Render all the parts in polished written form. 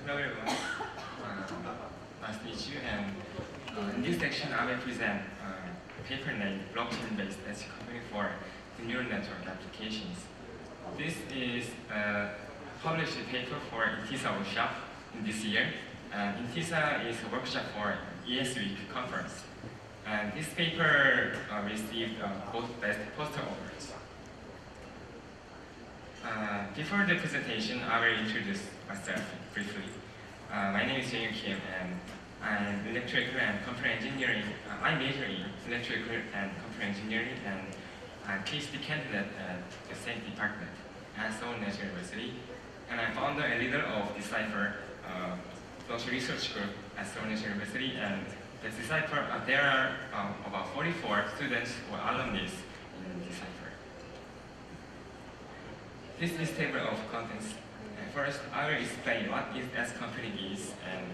Hello everyone. Nice to meet you. And in this section, I will present a paper named Blockchain-based Edge Computing for the neural network applications. This is a published paper for INTISA workshop in this year. And INTISA is a workshop for ES Week conference. And this paper received both best poster awards. Before the presentation, I will introduce myself briefly. My name is JaeYun and I'm electrical and computer engineering. I major in electrical and computer engineering, and I'm PhD candidate at the same department at SEOUL National University. And I'm founder and leader of Decipher blockchain research group at SEOUL National University. And the Decipher, there are about 44 students or alumni in Decipher. This is table of contents. First, I will explain what edge computing is, and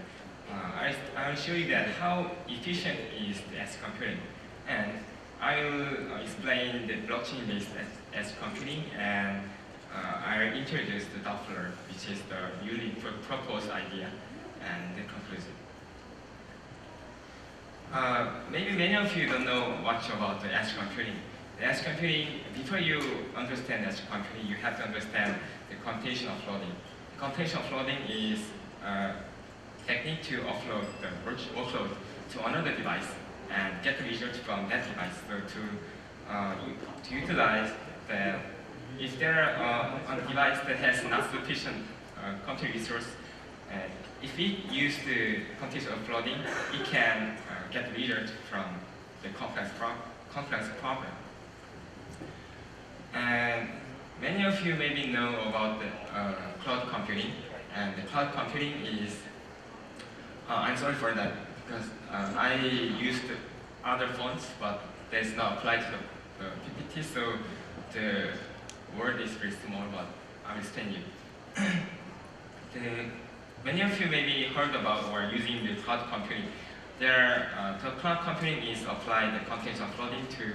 I will show you that how efficient is the edge computing. And I will explain the blockchain-based edge computing, and I will introduce the Decipher, which is the newly proposed idea, and the conclusion. Maybe many of you don't know much about the edge computing. The edge computing, before you understand edge computing, you have to understand the computational flooding. Computational flooding is a technique to offload the workload to another device and get the result from that device. So to utilize the, if there are a device that has not sufficient computing resource, if we use the computational flooding, it can get the result from the complex problem. And many of you maybe know about the cloud computing, and the cloud computing is, I'm sorry for that, because I used other fonts, but that's not applied to the PPT, so the word is very small, but I'll explain you. Many of you maybe heard about or using the cloud computing. The cloud computing is applied the computational flooding to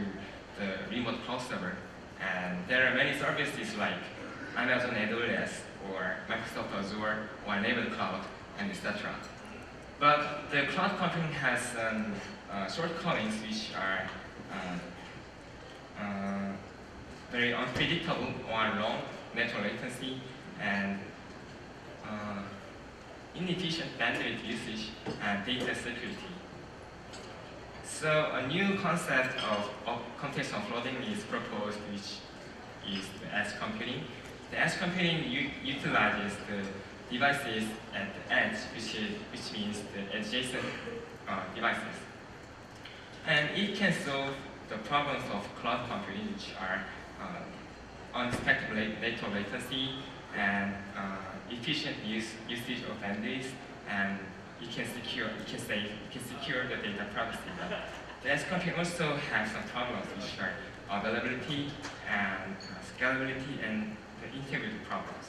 the remote cloud server. And there are many services like Amazon AWS or Microsoft Azure or Native Cloud, and etc. But the cloud computing has shortcomings which are very unpredictable or long network latency and inefficient bandwidth usage and data security. So a new concept of computational flooding is proposed, which is the edge computing. The edge computing utilizes the devices at the edge, which means the adjacent devices. And it can solve the problems of cloud computing, which are unexpected network latency and efficient usage of bandwidth, and it can secure the data privacy. But the edge computing also has some problems, which are availability and scalability and the integrity problems.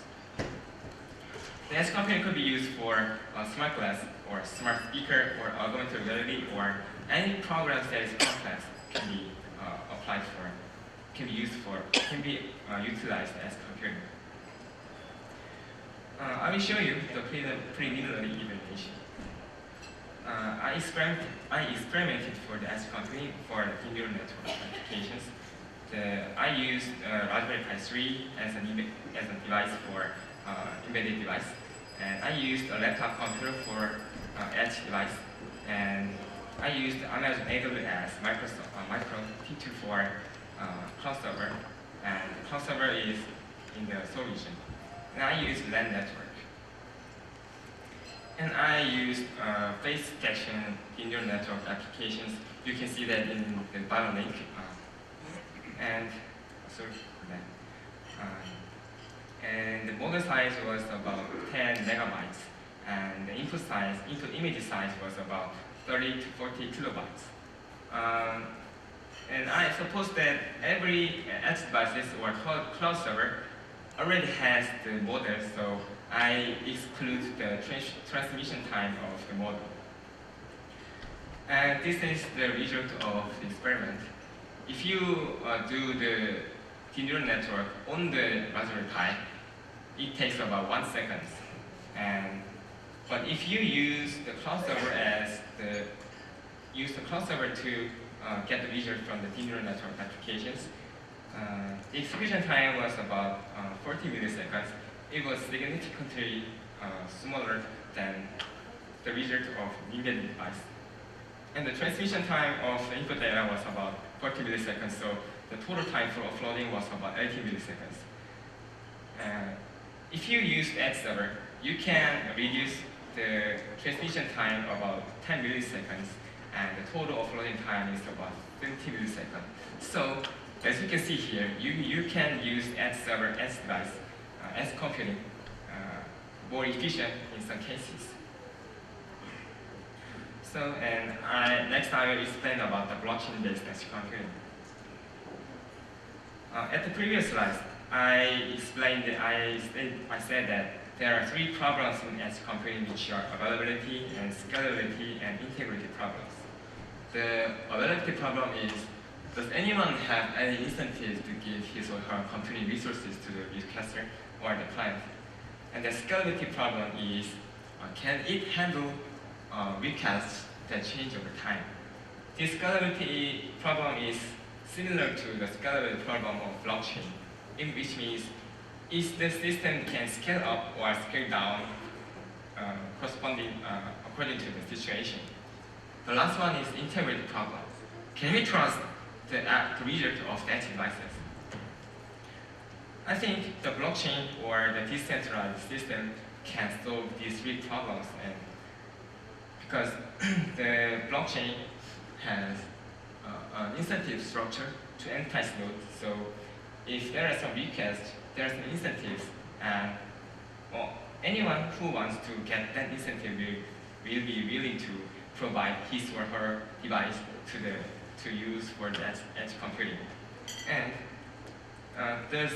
The edge computing could be used for smart glass or smart speaker or augmented reality, or any programs that is complex can be utilized as computing. I will show you the preliminary evaluation. I experimented for the edge computing for the neural network applications. I used Raspberry Pi 3 as a device for embedded device, and I used a laptop computer for edge device, and I used Amazon AWS Micro T2 for cloud server, and the cloud server is in the SEOUL region. And I used LAN network. And I used face detection in neural network applications. You can see that in the bottom link. And sorry for that. And the model size was about 10 megabytes, and the input image size was about 30 to 40 kilobytes. And I suppose that every edge devices or cloud server already has the model, so I exclude the transmission time of the model. And this is the result of the experiment. If you do the neural network on the Raspberry Pi, it takes about 1 second. And if you use the cloud server to get the result from the deep neural network applications, the execution time was about 40 milliseconds. It was significantly smaller than the result of embedded device. And the transmission time of the input data was about 40 milliseconds, so the total time for offloading was about 80 milliseconds. If you use the edge server, you can reduce the transmission time about 10 milliseconds, and the total offloading time is about 50 milliseconds. So, as you can see here, you can use edge server, edge device, edge computing more efficient in some cases. So, and next I will explain about the blockchain-based edge computing. At the previous slide, I said that there are three problems in edge computing, which are availability and scalability and integrity problems. The availability problem is, does anyone have any incentive to give his or her computing resources to the requester or the client? And the scalability problem is, can it handle requests that change over time? This scalability problem is similar to the scalability problem of blockchain, which means if the system can scale up or scale down according to the situation. The last one is integrity problem. Can we trust the result of the edge devices? I think the blockchain or the decentralized system can solve these three problems, and because the blockchain has an incentive structure to entice nodes. So if there are some requests, there are some incentives, and anyone who wants to get that incentive will be willing to provide his or her device to use for the edge computing. And the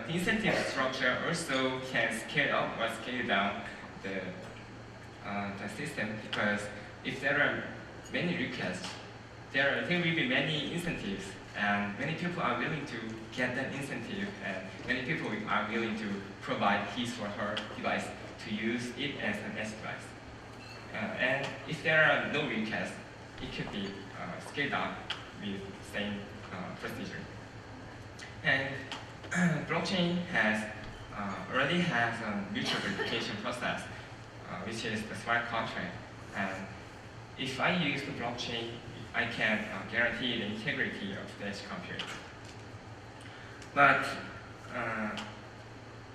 incentive structure also can scale up or scale down the system, because if there are many requests, there will be many incentives, and many people are willing to get that incentive, and many people are willing to provide his or her device to use it as an edge device. And if there are no requests, it could be scaled down with same procedure. And blockchain already has a mutual verification process, which is the smart contract. And if I use the blockchain, I can guarantee the integrity of the edge computing. But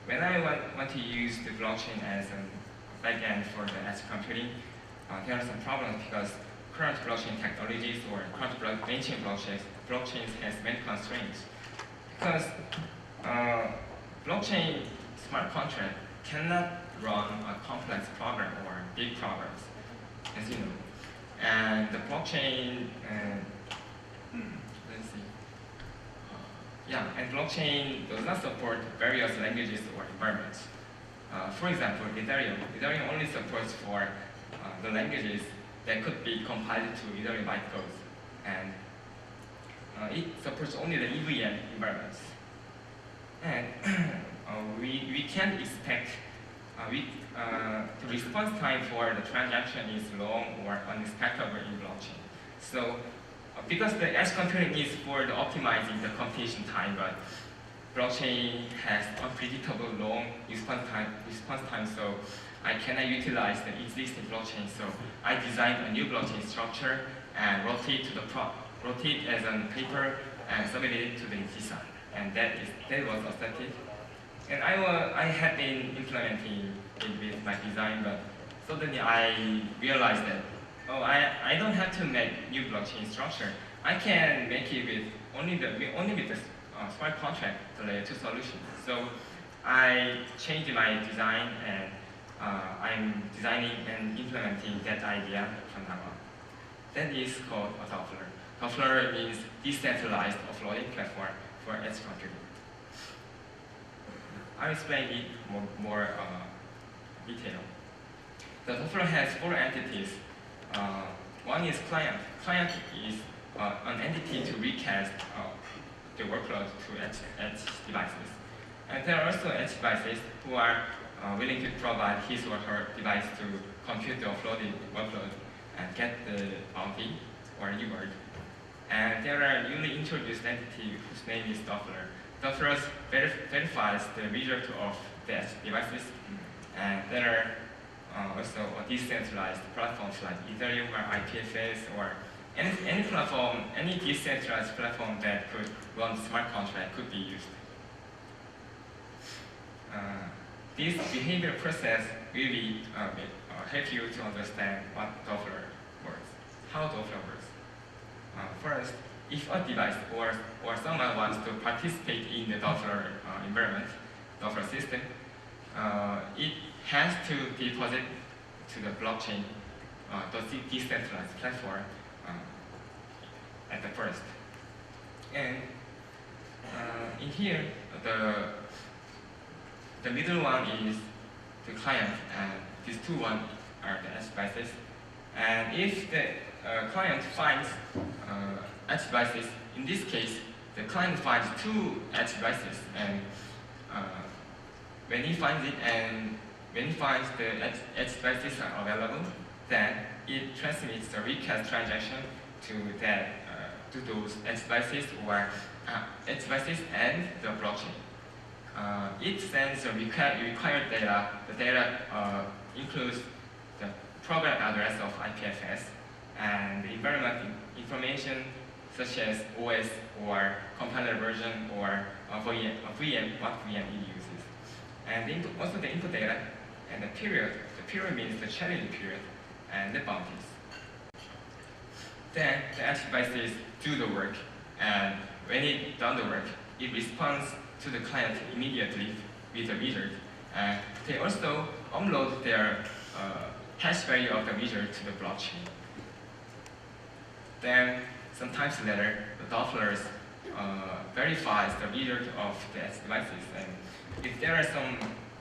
when I want to use the blockchain as a backend for the edge computing, there are some problems, because current blockchain technologies or current mainstream blockchains has many constraints. Because blockchain smart contract cannot run a complex program or big programs, as you know. And the blockchain, and blockchain does not support various languages or environments. For example, Ethereum only supports for the languages that could be compiled to Ethereum bytecodes, and it supports only the EVM environments. And we can't expect the response time for the transaction is long or unexpected in blockchain. So, because the edge computing is for the optimizing the computation time, but blockchain has unpredictable long response time, so I cannot utilize the existing blockchain. So I designed a new blockchain structure and wrote it as a paper and submitted it to the design, and that was accepted. And I had been implementing it with my design, but suddenly I realized that, I don't have to make new blockchain structure. I can make it with only with the smart contract, the layer 2 solution. So I changed my design, and I'm designing and implementing that idea from now on. That is called a Doppler. Doppler means decentralized offloading platform for edge computing. I'll explain it more detail. The Doppler has 4 entities. One is client. Client is an entity to recast the workload to edge devices. And there are also edge devices who are willing to provide his or her device to compute the offloaded workload and get the bounty or reward. And there are newly introduced entity whose name is Doppler. Doppler verifies the result of the devices, and there are also decentralized platforms like Ethereum or IPFS or any platform, any decentralized platform that could run smart contract could be used. This behavioral process really help you to understand what Doppler works, how Doppler works. First, if a device or someone wants to participate in the Doppler environment, Doppler system, it has to deposit to the blockchain, the decentralized platform at the first. And in here, the middle one is the client, and these two ones are the edge devices. And if the client finds edge devices, in this case, the client finds two edge devices, and when he finds it and when he finds the edge devices are available, then it transmits the request transaction to that to those edge devices or edge devices and the blockchain. It sends the required data. The data includes the program address of IPFS and the environment information such as OS or compiler version or VM, what VM it uses. And also the input data and the period. The period means the challenge period and the bounties. Then the edge devices do the work, and when it done the work, it responds to the client immediately with the result. And they also upload their hash value of the result to the blockchain. Then, sometimes later, the Doppler verifies the result of the edge devices. And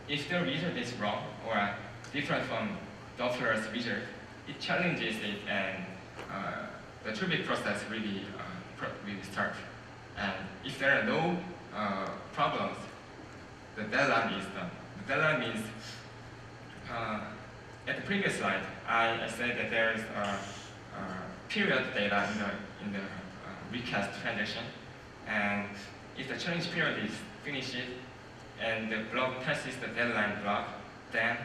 if the result is wrong or different from Doppler's result, it challenges it, and the Turing process really start. And if there are no problems, the deadline is done. The deadline means, at the previous slide, I said that there is period data in the request transaction, and if the challenge period is finished and the block passes the deadline block, then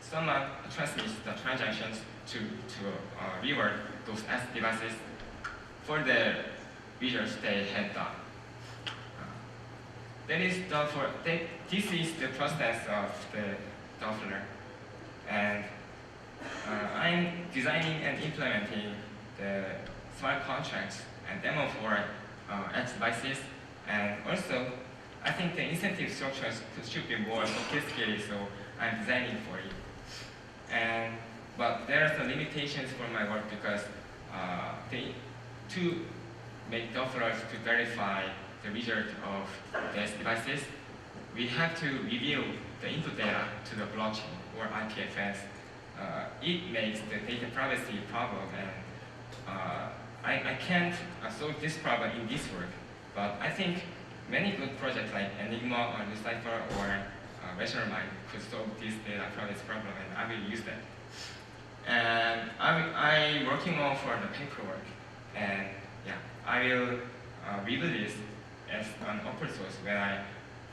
someone transmits the transactions to reward those edge devices for the results they had done. This is the process of the Doppler, and I'm designing and implementing the smart contracts and demo for edge devices, and also I think the incentive structures should be more sophisticated, so I'm designing for it. But there are some limitations for my work because to make Dopplers to verify the result of the edge devices, we have to reveal the input data to the blockchain or IPFS. It makes the data privacy problem, and I can't solve this problem in this work. But I think many good projects like Enigma or Decipher or Rational Mind could solve this data privacy problem, and I will use that. And I'm working on for the paperwork, and yeah, I will review this as an open source when I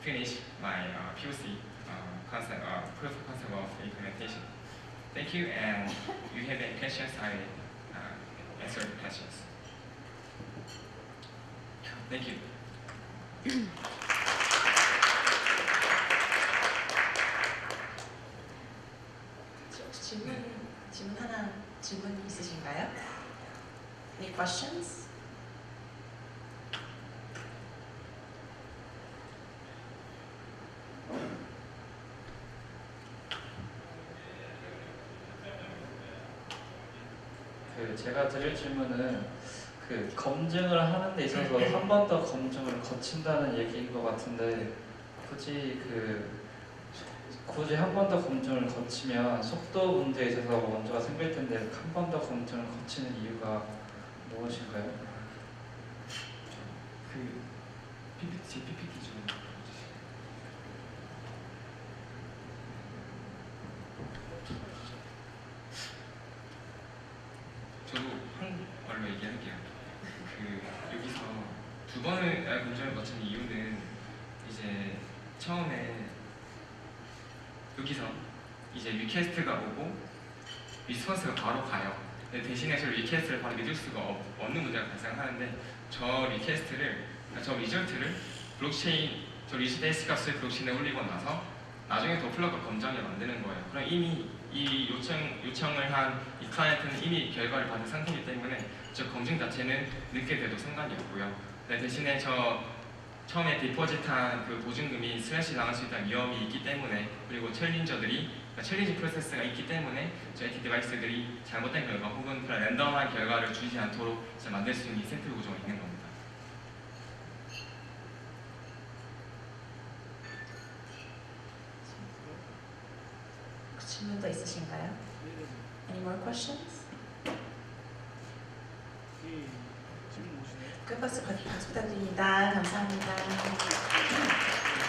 finish my POC concept, proof of concept of the implementation. Thank you, and if you have any questions, I answer the questions. Thank you. 혹시 질문 있으신가요? Any questions? 제가 드릴 질문은 검증을 하는 데 있어서 한 번 더 검증을 거친다는 얘기인 것 같은데 굳이 한 번 더 검증을 거치면 속도 문제에 있어서 먼저가 생길 텐데 한 번 더 검증을 거치는 이유가 무엇인가요? PPT 좀 번을 검증을 거친 이유는 이제 처음에 여기서 이제 리퀘스트가 오고 리스폰스가 바로 가요. 근데 대신에 저 리퀘스트를 바로 믿을 수가 없는 문제가 발생하는데 저 리퀘스트를, 저 리절트를 블록체인, 저 리스트 S 값을 블록체인에 올리고 나서 나중에 도플러가 검증을 만드는 거예요. 그럼 이미 이 요청을 한 이 클라이언트는 이미 결과를 받은 상태이기 때문에 저 검증 자체는 늦게 돼도 상관이 없고요. 네, 대신에 저 처음에 디포짓한 그 보증금이 슬래시 당할 수 있다는 위험이 있기 때문에, 그리고 챌린저들이, 그러니까 챌린지 프로세스가 있기 때문에 저희 디바이스들이 잘못된 결과 혹은 그런 랜덤한 결과를 주지 않도록 만들 수 있는 인센티브 구조가 있는 겁니다. 질문 더 있으신가요? Any more questions? 큰 박수 부탁드립니다. 감사합니다.